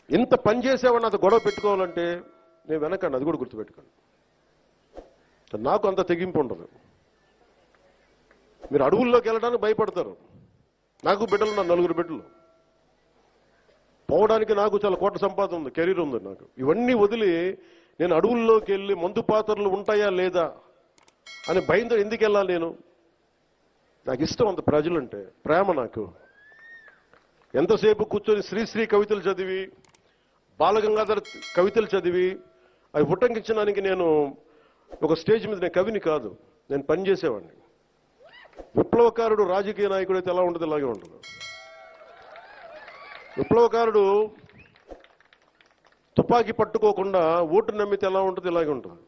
ఇంత పని చేసేవాడిని అది గొడవ పెట్టుకోవాలంటే నేను వెనకండి, అది కూడా గుర్తుపెట్టుకోండి. నాకు అంత తెగింపు ఉండదు. మీరు అడవుల్లోకి వెళ్ళడానికి భయపడతారు. నాకు బిడ్డలు ఉన్నారు, 4 బిడ్డలు. పోవడానికి నాకు చాలా కోట్ల సంపాదన ఉంది, కెరీర్ ఉంది నాకు. ఇవన్నీ వదిలి నేను అడవుల్లోకి వెళ్ళి మందు పాత్రలు ఉంటాయా లేదా అని భయంతో ఎందుకు వెళ్ళాలి నేను? నాకు ఇష్టం అంత ప్రజలంటే, ప్రేమ నాకు. ఎంతసేపు కూర్చొని శ్రీశ్రీ కవితలు చదివి, బాలగంగాధర్ కవితలు చదివి అవి ఉటంకించడానికి నేను ఒక స్టేజ్ మీద నేను కవిని కాదు, నేను పనిచేసేవాడిని. విప్లవకారుడు రాజకీయ నాయకుడు అయితే ఎలా ఉంటుంది, ఇలాగే ఉంటుంది. విప్లవకారుడు తుపాకీ పట్టుకోకుండా ఓటు నమ్మితే ఎలా ఉంటుంది, ఇలాగే ఉంటుంది.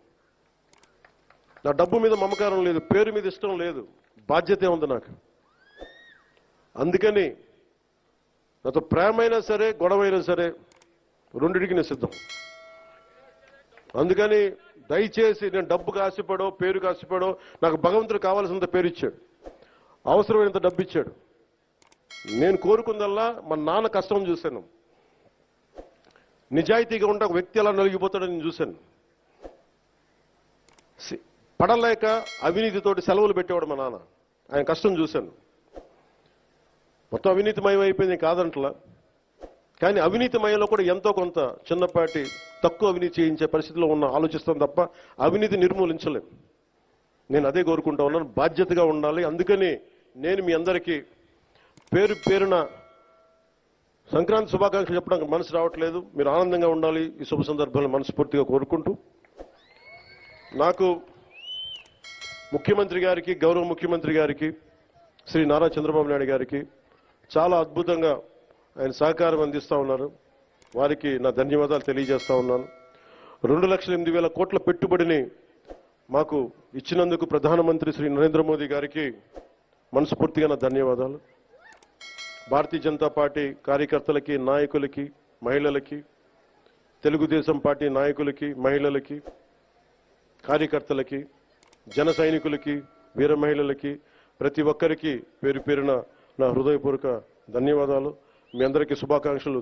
నా డబ్బు మీద మమకారం లేదు, పేరు మీద ఇష్టం లేదు, బాధ్యతే ఉంది నాకు. అందుకని నాతో ప్రేమైనా సరే గొడవైనా సరే రెండిటికి నేను సిద్ధం. అందుకని దయచేసి నేను డబ్బుకు ఆశపడో పేరుకు ఆశపడో, నాకు భగవంతుడు కావాల్సినంత పేరు ఇచ్చాడు, అవసరమైనంత డబ్బు ఇచ్చాడు. నేను కోరుకుందల్లా మా నాన్న కష్టం చూశాను. నిజాయితీగా ఉంటే ఒక వ్యక్తి ఎలా నలిగిపోతాడో నేను చూశాను. పడలేక అవినీతితోటి సెలవులు పెట్టేవాడు మా నాన్న, ఆయన కష్టం చూశాను. మొత్తం అవినీతిమయం అయిపోయింది కాదంటలా, కానీ అవినీతిమయంలో కూడా ఎంతో కొంత చిన్నపాటి తక్కువ అవినీతి చేయించే పరిస్థితిలో ఉన్న ఆలోచిస్తాం తప్ప అవినీతి నిర్మూలించలేం. నేను అదే కోరుకుంటా ఉన్నాను, బాధ్యతగా ఉండాలి. అందుకని నేను మీ అందరికీ పేరు పేరున సంక్రాంతి శుభాకాంక్షలు చెప్పడానికి మనసు రావట్లేదు. మీరు ఆనందంగా ఉండాలి ఈ శుభ సందర్భంలో మనస్ఫూర్తిగా కోరుకుంటూ, నాకు ముఖ్యమంత్రి గారికి, గౌరవ ముఖ్యమంత్రి గారికి, శ్రీ నారా చంద్రబాబు నాయుడు గారికి చాలా అద్భుతంగా ఆయన సహకారం అందిస్తూ ఉన్నారు. వారికి నా ధన్యవాదాలు తెలియజేస్తా ఉన్నాను. 2,08,000 కోట్ల పెట్టుబడిని మాకు ఇచ్చినందుకు ప్రధానమంత్రి శ్రీ నరేంద్ర మోదీ గారికి మనస్ఫూర్తిగా నా ధన్యవాదాలు. భారతీయ జనతా పార్టీ కార్యకర్తలకి, నాయకులకి, మహిళలకి, తెలుగుదేశం పార్టీ నాయకులకి, మహిళలకి, కార్యకర్తలకి, జన సైనికులకి, వీర మహిళలకి, ప్రతి ఒక్కరికి పేరు పేరున నా హృదయపూర్వక ధన్యవాదాలు. మీ అందరికీ శుభాకాంక్షలు.